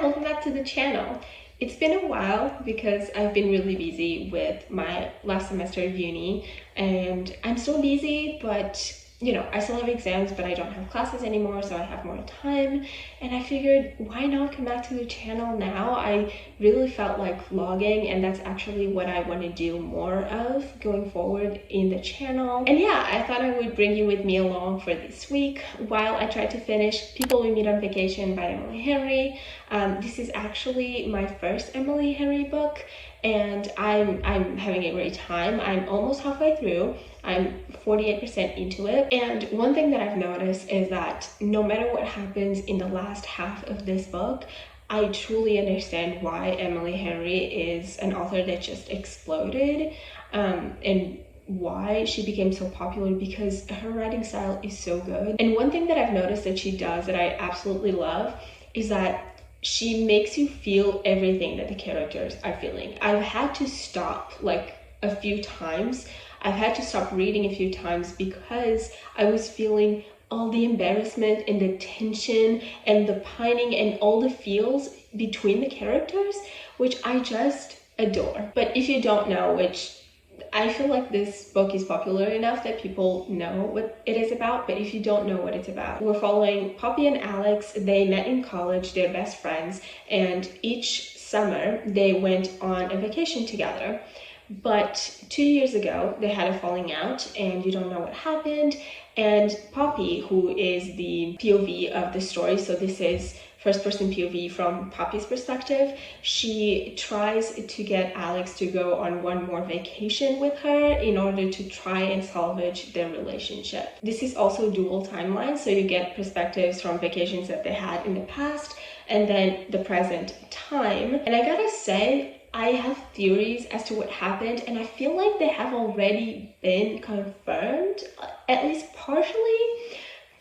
welcome back to the channel. It's been a while because I've been really busy with my last semester of uni, and I'm still busy, but you know, I still have exams, but I don't have classes anymore, so I have more time. And I figured, why not come back to the channel now? I really felt like vlogging, and that's actually what I want to do more of going forward in the channel. And yeah, I thought I would bring you with me along for this week while I try to finish People We Meet on Vacation by Emily Henry. This is actually my first Emily Henry book, and I'm having a great time. I'm almost halfway through. I'm 48% into it. And one thing that I've noticed is that no matter what happens in the last half of this book, I truly understand why Emily Henry is an author that just exploded, and why she became so popular, because her writing style is so good. And one thing that I've noticed that she does that I absolutely love is that she makes you feel everything that the characters are feeling. I've had to stop like a few times. I've had to stop reading a few times because I was feeling all the embarrassment and the tension and the pining and all the feels between the characters, which I just adore. But if you don't know, which I feel like this book is popular enough that people know what it is about, but if you don't know what it's about, we're following Poppy and Alex. They met in college, they're best friends, and each summer they went on a vacation together. But 2 years ago, they had a falling out, and you don't know what happened. And Poppy, who is the POV of the story, so this is first-person POV from Poppy's perspective, she tries to get Alex to go on one more vacation with her in order to try and salvage their relationship. This is also dual timeline, so you get perspectives from vacations that they had in the past and then the present time. And I gotta say, I have theories as to what happened, and I feel like they have already been confirmed, at least partially,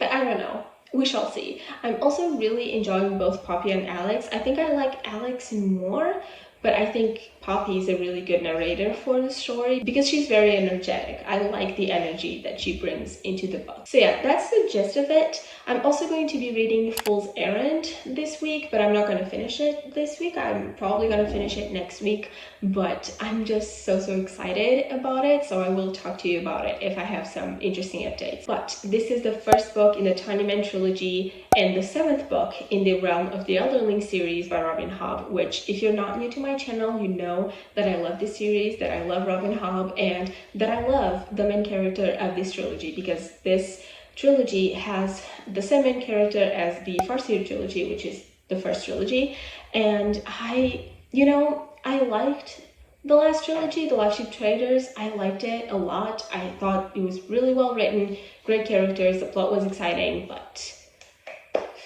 but I don't know. We shall see. I'm also really enjoying both Poppy and Alex. I think I like Alex more, but I think Poppy is a really good narrator for the story because she's very energetic. I like the energy that she brings into the book. So yeah, that's the gist of it. I'm also going to be reading Fool's Errand this week, but I'm not going to finish it this week. I'm probably going to finish it next week, but I'm just so excited about it, so I will talk to you about it if I have some interesting updates. But this is the first book in the Tiny Men trilogy and the 7th book in the Realm of the Elderling series by Robin Hobb, which if you're not new to my channel, you know that I love this series, that I love Robin Hobb, and that I love the main character of this trilogy, because this trilogy has the same main character as the Farseer trilogy, which is the first trilogy. And I liked the last trilogy, The Last Ship Traders. I liked it a lot. I thought it was really well written, great characters, the plot was exciting, but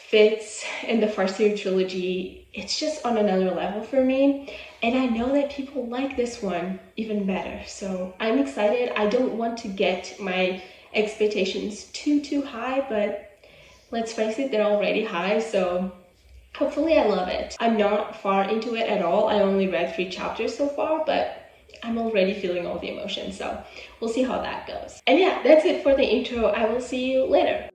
Fitz and the Farseer trilogy, it's just on another level for me. And I know that people like this one even better, so I'm excited. I don't want to get my expectations too high, but let's face it, they're already high, so hopefully I love it. I'm not far into it at all. I only read 3 chapters so far, but I'm already feeling all the emotions, so we'll see how that goes. And yeah, that's it for the intro. I will see you later.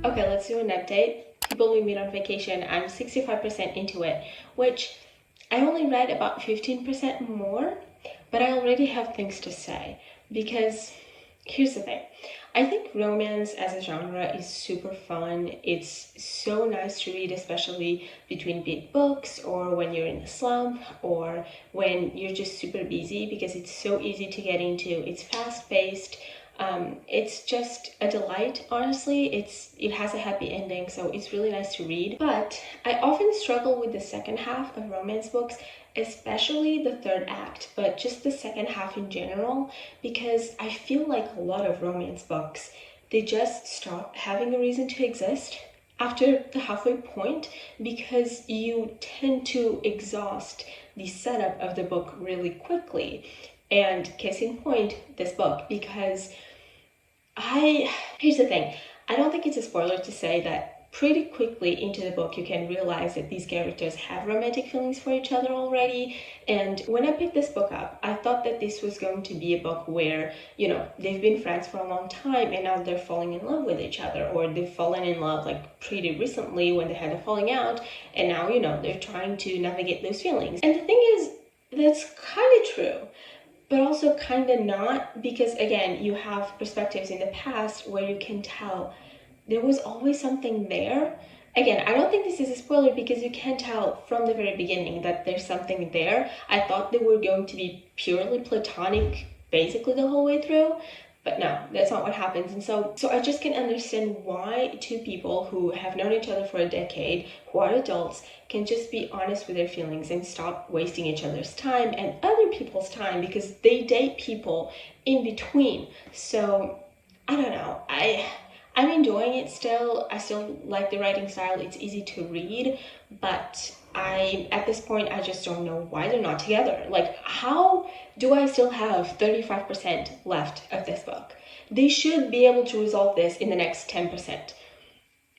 Okay, let's do an update. People We Meet on Vacation, I'm 65% into it, which I only read about 15% more, but I already have things to say, because here's the thing. I think romance as a genre is super fun. It's so nice to read, especially between big books, or when you're in a slump, or when you're just super busy, because it's so easy to get into. It's fast-paced. It's just a delight, honestly. It has a happy ending, so it's really nice to read. But I often struggle with the second half of romance books, especially the 3rd act, but just the second half in general, because I feel like a lot of romance books, they just stop having a reason to exist after the halfway point, because you tend to exhaust the setup of the book really quickly. And case in point, this book, because here's the thing. I don't think it's a spoiler to say that pretty quickly into the book, you can realize that these characters have romantic feelings for each other already. And when I picked this book up, I thought that this was going to be a book where, you know, they've been friends for a long time and now they're falling in love with each other, or they've fallen in love like pretty recently when they had a falling out, and now, you know, they're trying to navigate those feelings. And the thing is, that's kind of true, but also kind of not, because again, you have perspectives in the past where you can tell there was always something there. Again, I don't think this is a spoiler because you can tell from the very beginning that there's something there. I thought they were going to be purely platonic basically the whole way through, but no, that's not what happens. And so I just can understand why two people who have known each other for a decade, who are adults, can just be honest with their feelings and stop wasting each other's time and other people's time, because they date people in between. So I don't know, I'm enjoying it still. I still like the writing style. It's easy to read, but at this point, I just don't know why they're not together. Like, how do I still have 35% left of this book? They should be able to resolve this in the next 10%.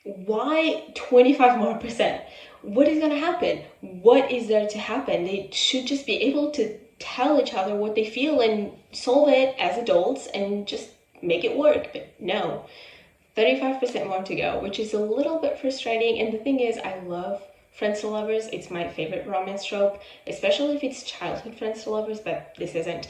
Why 25 more percent? What is going to happen? What is there to happen? They should just be able to tell each other what they feel and solve it as adults and just make it work. But no. 35% more to go, which is a little bit frustrating. And the thing is, I love friends to lovers. It's my favorite romance trope, especially if it's childhood friends to lovers, but this isn't.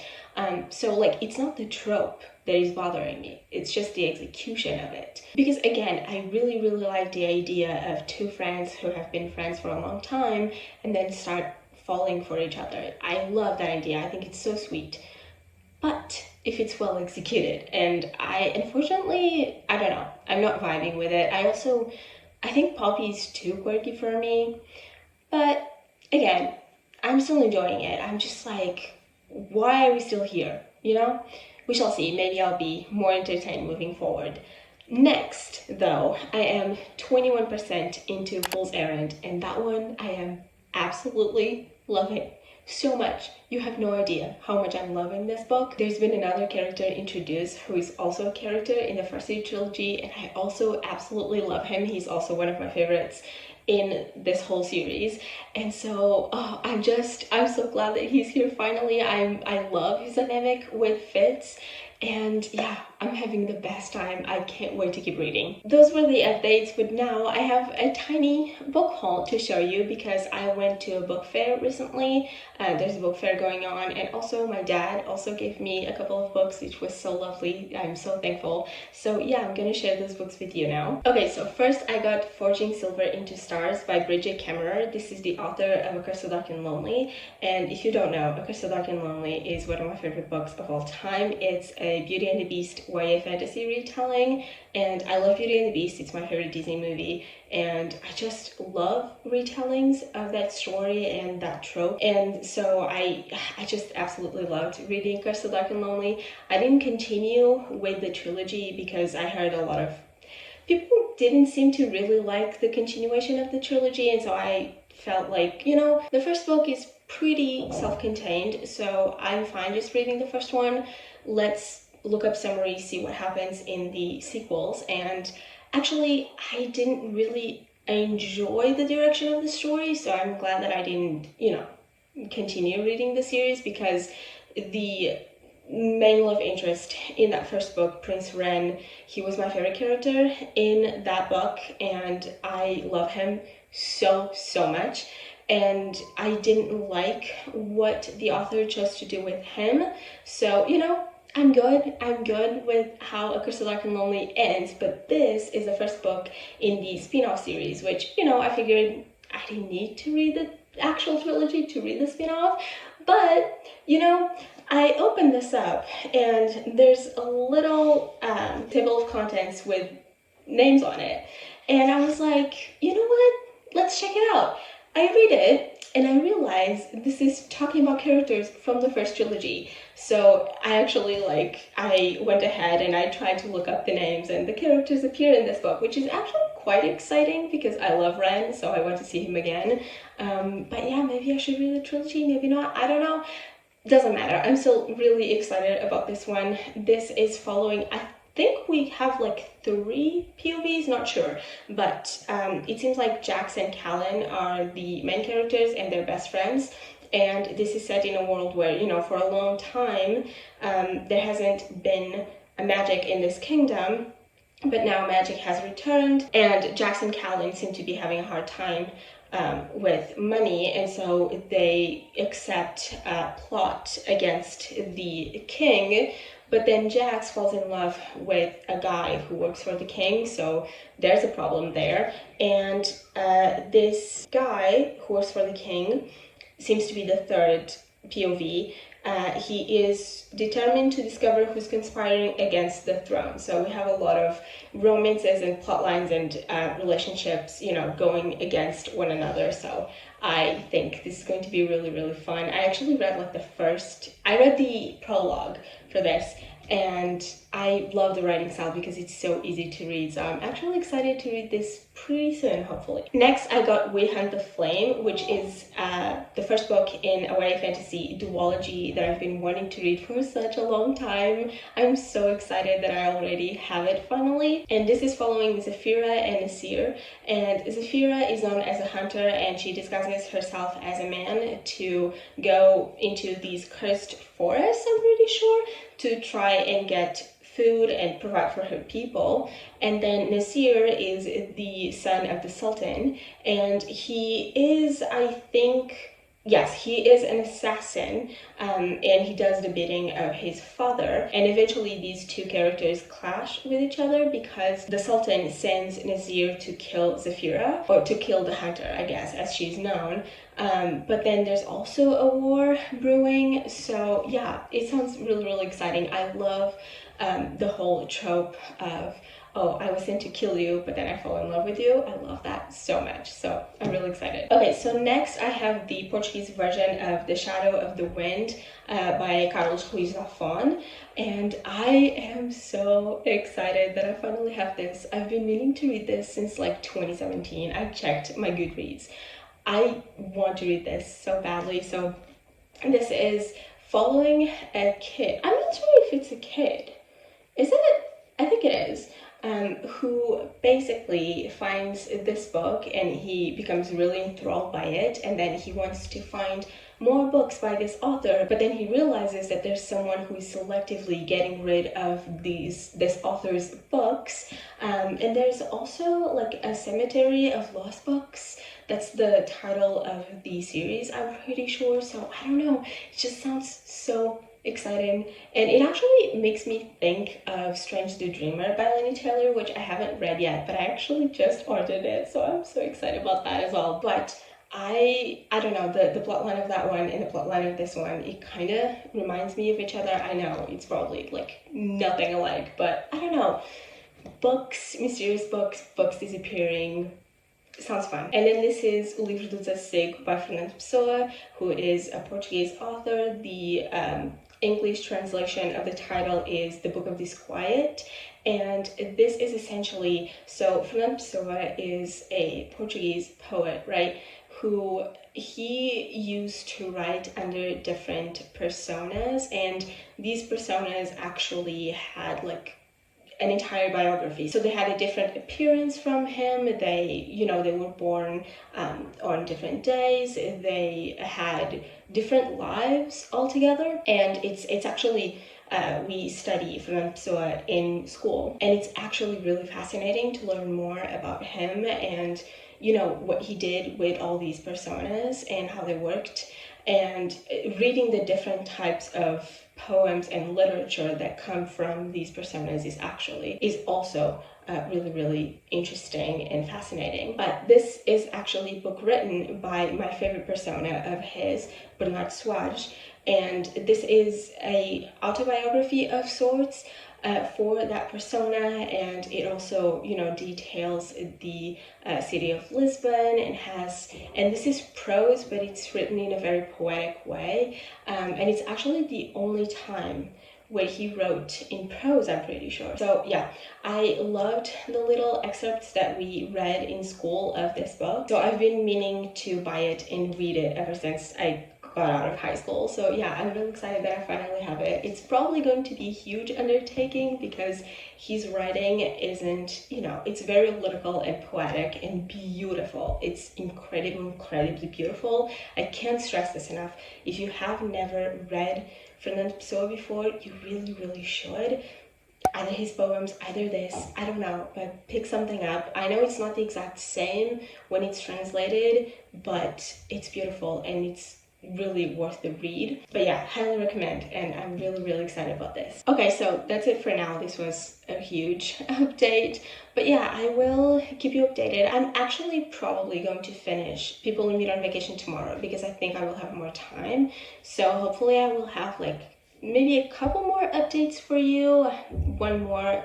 So like, it's not the trope that is bothering me. It's just the execution of it. Because again, I really, really like the idea of two friends who have been friends for a long time and then start falling for each other. I love that idea. I think it's so sweet. But if it's well executed, and unfortunately, I don't know, I'm not vibing with it. I think Poppy is too quirky for me, but again, I'm still enjoying it. I'm just like, why are we still here, you know? We shall see. Maybe I'll be more entertained moving forward. Next, though, I am 21% into Fool's Errand, and that one I am absolutely loving so much. You have no idea how much I'm loving this book. There's been another character introduced who is also a character in the first trilogy, and I also absolutely love him. He's also one of my favorites in this whole series. And so I'm so glad that he's here finally. I love his dynamic with Fitz. And yeah, I'm having the best time. I can't wait to keep reading. Those were the updates, but now I have a tiny book haul to show you because I went to a book fair recently. There's a book fair going on, and also my dad also gave me a couple of books, which was so lovely. I'm so thankful. So yeah, I'm gonna share those books with you now. Okay, so first I got Forging Silver into Stars by Bridget Kemmerer. This is the author of *A Curse So Dark and Lonely*, and if you don't know, *A Curse So Dark and Lonely* is one of my favorite books of all time. It's a Beauty and the Beast YA fantasy retelling, and I love Beauty and the Beast. It's my favorite Disney movie, and I just love retellings of that story and that trope. And so I just absolutely loved reading *Curse So Dark and Lonely*. I didn't continue with the trilogy because I heard a lot of people didn't seem to really like the continuation of the trilogy, and so I felt like, you know, the first book is pretty self-contained, so I'm fine just reading the first one. Let's look up summaries, see what happens in the sequels. And actually, I didn't really enjoy the direction of the story, so I'm glad that I didn't, you know, continue reading the series, because the main love interest in that first book, Prince Ren, he was my favorite character in that book, and I love him so much. And I didn't like what the author chose to do with him, so, you know, I'm good with how *A Curse So Dark and Lonely* ends, but this is the first book in the spin-off series, which, you know, I figured I didn't need to read the actual trilogy to read the spin-off. But, you know, I opened this up and there's a little table of contents with names on it, and I was like, you know what, let's check it out. I read it and I realized this is talking about characters from the first trilogy. So I actually, I went ahead and I tried to look up the names, and the characters appear in this book, which is actually quite exciting because I love Ren, so I want to see him again. But yeah, maybe I should read the trilogy, maybe not, I don't know. Doesn't matter. I'm still really excited about this one. This is following, think we have like 3 POVs, not sure, but it seems like Jax and 𝐭𝐤 are the main characters and they're best friends. And this is set in a world where, you know, for a long time, there hasn't been a magic in this kingdom, but now magic has returned, and Jax and 𝐭𝐤 seem to be having a hard time with money, and so they accept a plot against the king. But then Jax falls in love with a guy who works for the king, so there's a problem there. And this guy who works for the king seems to be the third POV. He is determined to discover who's conspiring against the throne. So we have a lot of romances and plot lines and relationships, you know, going against one another. So I think this is going to be really, really fun. I actually read like I read the prologue for this, and I love the writing style because it's so easy to read. So I'm actually excited to read this pretty soon, hopefully. Next, I got We Hunt the Flame, which is the first book in a YA fantasy duology that I've been wanting to read for such a long time. I'm so excited that I already have it finally. And this is following Zephyra and Nasir. And Zephyra is known as a hunter, and she disguises herself as a man to go into these cursed forests, I'm pretty sure, to try and get food and provide for her people. And then Nasir is the son of the Sultan, and he is, I think, yes, he is an assassin, and he does the bidding of his father. And eventually these two characters clash with each other because the Sultan sends Nasir to kill Zephyra, or to kill the hunter, I guess, as she's known. But then there's also a war brewing. So yeah, it sounds really, really exciting. I love the whole trope of, oh, I was sent to kill you, but then I fall in love with you. I love that so much. So I'm really excited. Okay, so next I have the Portuguese version of The Shadow of the Wind by 𝐜𝐨𝐧𝐭𝐚𝐜. And I am so excited that I finally have this. I've been meaning to read this since like 2017. I've checked my Goodreads. I want to read this so badly. So this is following a kid. I'm not sure if it's a kid. Is it? I think it is. Who basically finds this book and he becomes really enthralled by it, and then he wants to find more books by this author, but then he realizes that there's someone who is selectively getting rid of this author's books, and there's also like a cemetery of lost books. That's the title of the series, I'm pretty sure. So I don't know, it just sounds so exciting, and it actually makes me think of Strange the Dreamer by Laini Taylor, which I haven't read yet, but I actually just ordered it, so I'm so excited about that as well. But I don't know, the plotline of that one and the plotline of this one, it kind of reminds me of each other. I know it's probably like nothing alike, but I don't know, books, mysterious books, books disappearing, sounds fun. And then this is O Livro do 𝐜𝐨𝐧𝐭𝐚 by Fernando Pessoa, who is a Portuguese author. The English translation of the title is The Book of Disquiet, and this is essentially, so Fernando Pessoa is a Portuguese poet, right, who he used to write under different personas, and these personas actually had like an entire biography. So they had a different appearance from him. They were born on different days. They had different lives altogether. And it's actually, we study Fernando Pessoa in school. And it's actually really fascinating to learn more about him and, what he did with all these personas and how they worked. And reading the different types of poems and literature that come from these personas is also really, really interesting and fascinating. But this is actually a book written by my favorite persona of his, Bernardo Soares, and this is a autobiography of sorts for that persona, and it also details the city of Lisbon, and this is prose, but it's written in a very poetic way, and it's actually the only time where he wrote in prose, I'm pretty sure. So yeah, I loved the little excerpts that we read in school of this book, so I've been meaning to buy it and read it ever since I got out of high school. So yeah, I'm really excited that I finally have it. It's probably going to be a huge undertaking because his writing isn't, you know, it's very lyrical and poetic and beautiful. It's incredibly beautiful. I can't stress this enough. If you have never read Fernando Pessoa before, you really should. Either his poems, either this, I don't know, but pick something up. I know it's not the exact same when it's translated, but it's beautiful and it's really worth the read. But yeah, highly recommend, and I'm really excited about this. Okay, so that's it for now. This was a huge update, but yeah, I will keep you updated. I'm actually probably going to finish People We Meet on Vacation tomorrow because I think I will have more time. So hopefully I will have like maybe a couple more updates for you, one more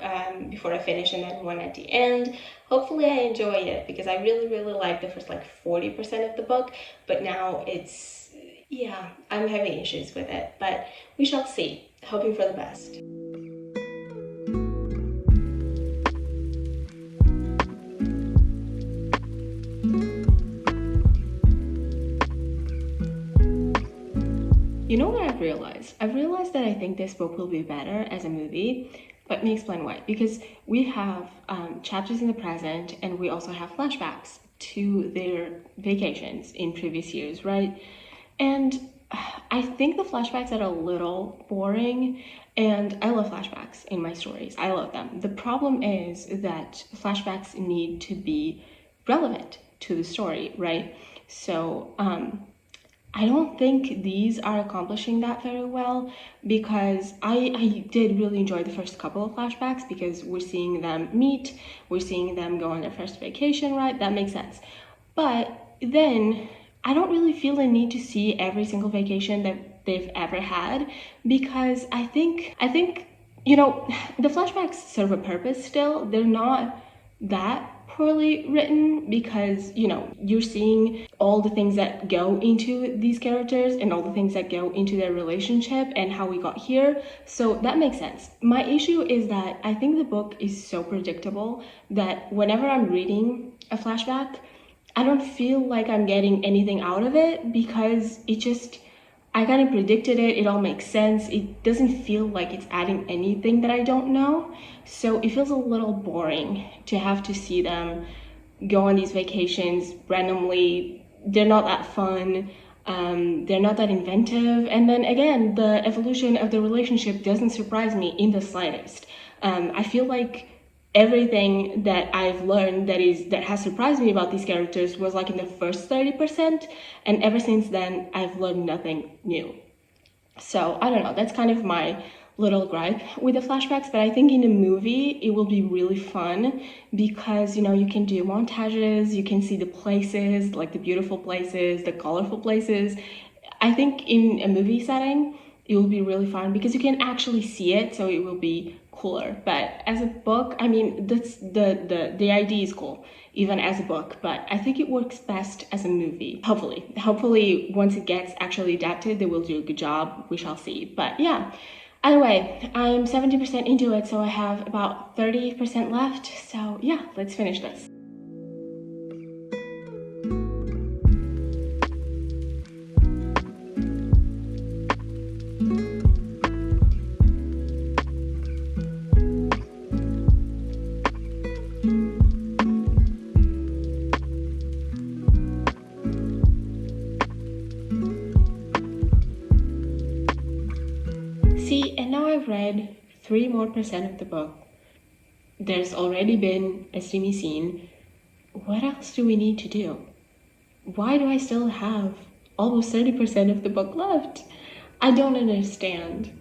before I finish and then one at the end. Hopefully I enjoy it because I really like the first like 40% of the book, but now it's, yeah, I'm having issues with it, but we shall see. Hoping for the best. You know what I've realized? I've realized that I think this book will be better as a movie. Let me explain why. Because we have chapters in the present and we also have flashbacks to their vacations in previous years, right? And I think the flashbacks are a little boring, and I love flashbacks in my stories. I love them. The problem is that flashbacks need to be relevant to the story, right? So, I don't think these are accomplishing that very well because I did really enjoy the first couple of flashbacks because we're seeing them meet, we're seeing them go on their first vacation, right? That makes sense. But then I don't really feel the need to see every single vacation that they've ever had because I think you know, the flashbacks serve a purpose still. They're not that poorly written because, you know, you're seeing all the things that go into these characters and all the things that go into their relationship and how we got here. So that makes sense. My issue is that I think the book is so predictable that whenever I'm reading a flashback, I don't feel like I'm getting anything out of it because it just, I kind of predicted it, it all makes sense. It doesn't feel like it's adding anything that I don't know. So it feels a little boring to have to see them go on these vacations randomly. They're not that fun. They're not that inventive. And then again, the evolution of the relationship doesn't surprise me in the slightest. I feel like everything that I've learned that has surprised me about these characters was like in the first 30%, and ever since then I've learned nothing new. So I don't know, that's kind of my little gripe with the flashbacks, but I think in a movie it will be really fun because, you know, you can do montages, you can see the places, like the beautiful places, the colorful places. I think in a movie setting it will be really fun because you can actually see it, so it will be cooler. But as a book, I mean, that's the idea is cool even as a book, but I think it works best as a movie. Hopefully once it gets actually adapted they will do a good job. We shall see. But yeah, anyway, I'm 70% into it, so I have about 30% left. So yeah, let's finish this. See, and now I've read 3% more of the book. There's already been a steamy scene. What else do we need to do? Why do I still have almost 30% of the book left? I don't understand.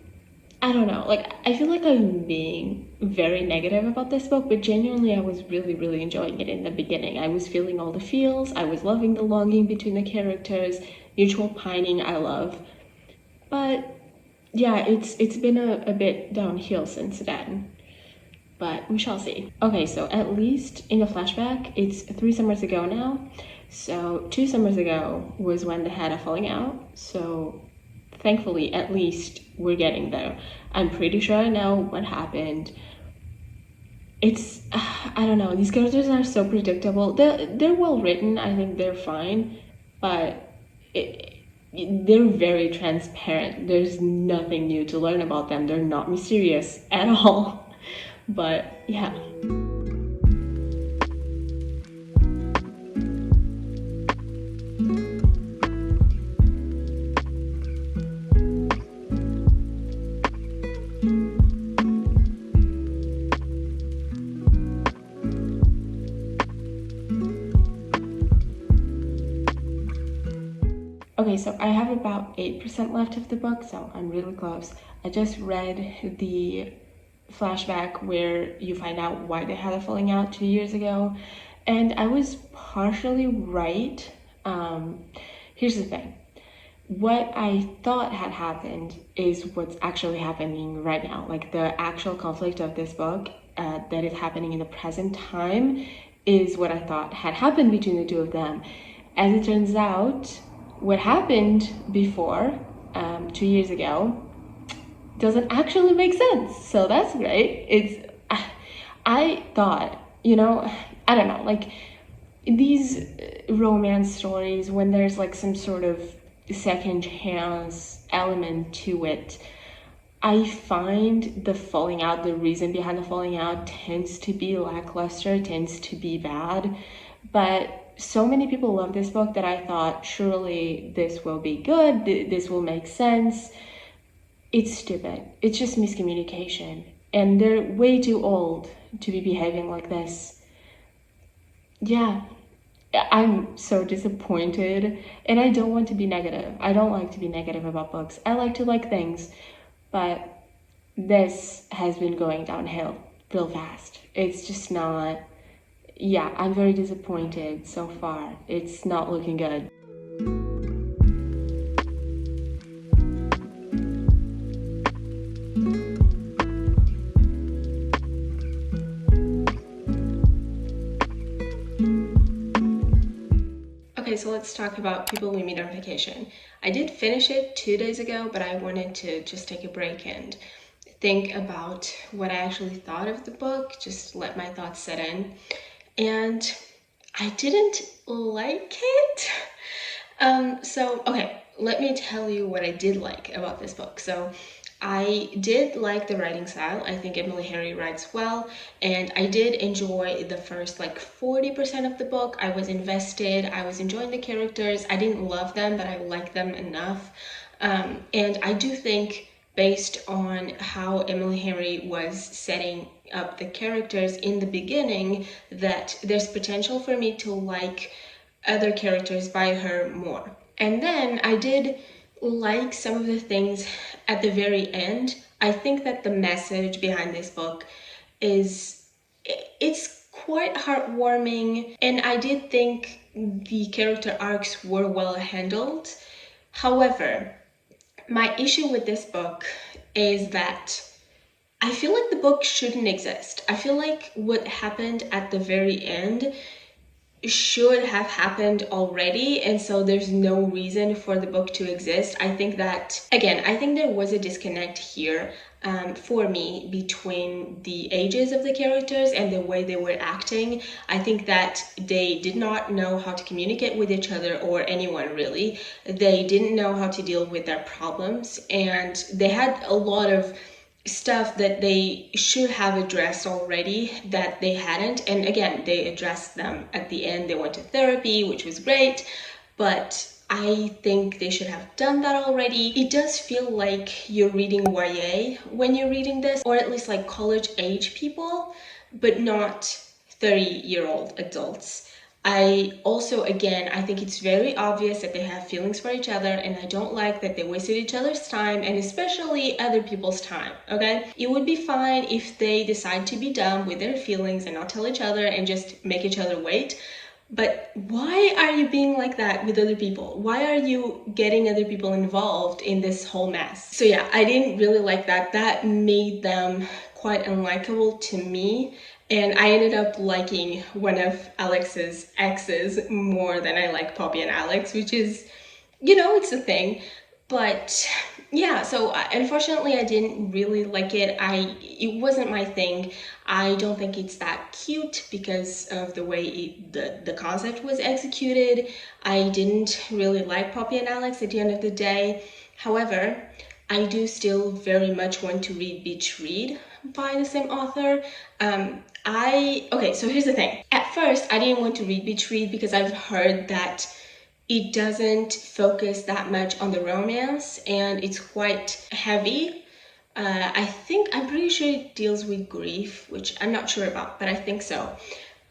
I don't know, like, I feel like I'm being very negative about this book, but genuinely I was really enjoying it in the beginning. I was feeling all the feels, I was loving the longing between the characters, mutual pining I love. But yeah, it's been a bit downhill since then, but we shall see. Okay, so at least in the flashback, it's 3 summers ago now. So 2 summers ago was when they had a falling out. So thankfully, at least we're getting there. I'm pretty sure I know what happened. It's, I don't know, these characters are so predictable. They're well written, I think they're fine, but they're very transparent. There's nothing new to learn about them. They're not mysterious at all. But yeah. Okay, so I have about 8% left of the book, so I'm really close. I just read the flashback where you find out why they had a falling out 2 years ago, and I was partially right. Here's the thing. What I thought had happened is what's actually happening right now. Like the actual conflict of this book that is happening in the present time is what I thought had happened between the two of them. As it turns out, what happened before, 2 years ago, doesn't actually make sense. So that's great. I thought, I don't know, like these romance stories, when there's like some sort of second chance element to it, I find the falling out, the reason behind the falling out tends to be lackluster, tends to be bad. But so many people love this book that I thought, surely this will be good, this will make sense. It's stupid. It's just miscommunication. And they're way too old to be behaving like this. Yeah, I'm so disappointed. And I don't want to be negative. I don't like to be negative about books. I like to like things. But this has been going downhill real fast. It's just not... Yeah, I'm very disappointed so far. It's not looking good. Okay, so let's talk about People We Meet on Vacation. I did finish it 2 days ago, but I wanted to just take a break and think about what I actually thought of the book, just let my thoughts set in. And I didn't like it. Okay, let me tell you what I did like about this book. So I did like the writing style. I think Emily Henry writes well, and I did enjoy the first 40% of the book. I was invested, I was enjoying the characters. I didn't love them, but I liked them enough. And I do think, based on how Emily Henry was setting up the characters in the beginning, that there's potential for me to like other characters by her more. And then I did like some of the things at the very end. I think that the message behind this book it's quite heartwarming, and I did think the character arcs were well handled. However, my issue with this book is that I feel like the book shouldn't exist. I feel like what happened at the very end should have happened already, and so there's no reason for the book to exist. I think that, again, I think there was a disconnect here for me between the ages of the characters and the way they were acting. I think that they did not know how to communicate with each other, or anyone really. They didn't know how to deal with their problems, and they had a lot of stuff that they should have addressed already that they hadn't. And again, they addressed them at the end. They went to therapy, which was great, but I think they should have done that already. It does feel like you're reading YA when you're reading this, or at least college age people, but not 30-year-old adults. I also, again, I think it's very obvious that they have feelings for each other, and I don't like that they wasted each other's time, and especially other people's time, okay? It would be fine if they decide to be done with their feelings and not tell each other and just make each other wait. But why are you being like that with other people? Why are you getting other people involved in this whole mess? So yeah, I didn't really like that. That made them quite unlikable to me. And I ended up liking one of Alex's exes more than I like Poppy and Alex, which is, it's a thing. But yeah, so unfortunately I didn't really like it. It wasn't my thing. I don't think it's that cute because of the way the concept was executed. I didn't really like Poppy and Alex at the end of the day. However, I do still very much want to read Beach Read by the same author. Okay, so here's the thing. At first, I didn't want to read Beach Read because I've heard that it doesn't focus that much on the romance and it's quite heavy. I'm pretty sure it deals with grief, which I'm not sure about, but I think so.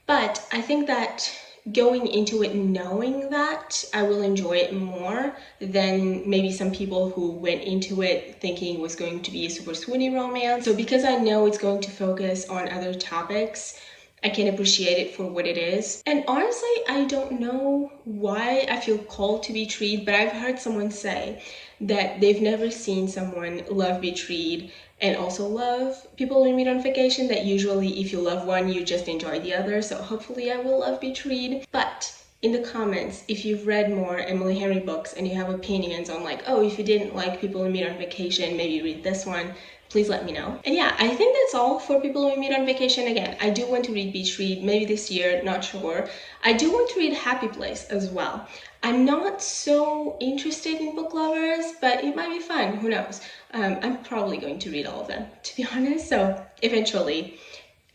But I think that going into it knowing that I will enjoy it more than maybe some people who went into it thinking it was going to be a super swoony romance. So because I know it's going to focus on other topics, I can appreciate it for what it is. And honestly, I don't know why I feel called to Beach Read, but I've heard someone say that they've never seen someone love Beach Read and also love People We Meet on Vacation, that usually if you love one, you just enjoy the other. So hopefully I will love Beach Read. But in the comments, if you've read more Emily Henry books and you have opinions on like, oh, if you didn't like People We Meet on Vacation, maybe read this one, please let me know. And yeah, I think that's all for People We Meet on Vacation. Again, I do want to read Beach Read, maybe this year, not sure. I do want to read Happy Place as well. I'm not so interested in book lovers, but it might be fun, who knows. I'm probably going to read all of them, to be honest, so eventually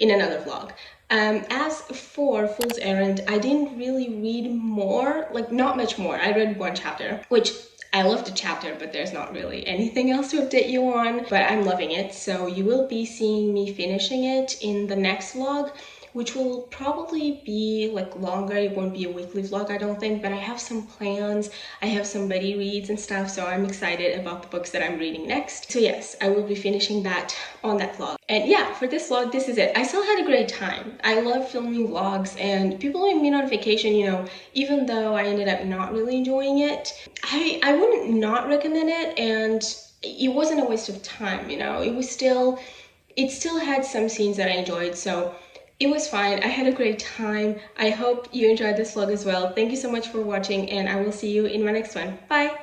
in another vlog. As for Fool's Errand, I didn't really read more, like not much more. I read one chapter, which I loved the chapter, but there's not really anything else to update you on, but I'm loving it. So you will be seeing me finishing it in the next vlog, which will probably be like longer. It won't be a weekly vlog, I don't think, but I have some plans. I have some buddy reads and stuff, so I'm excited about the books that I'm reading next. So yes, I will be finishing that on that vlog. And yeah, for this vlog, this is it. I still had a great time. I love filming vlogs, and People We Meet on Vacation, you know, even though I ended up not really enjoying it, I wouldn't not recommend it, and it wasn't a waste of time, you know. It still had some scenes that I enjoyed, so it was fine. I had a great time. I hope you enjoyed this vlog as well. Thank you so much for watching, and I will see you in my next one. Bye!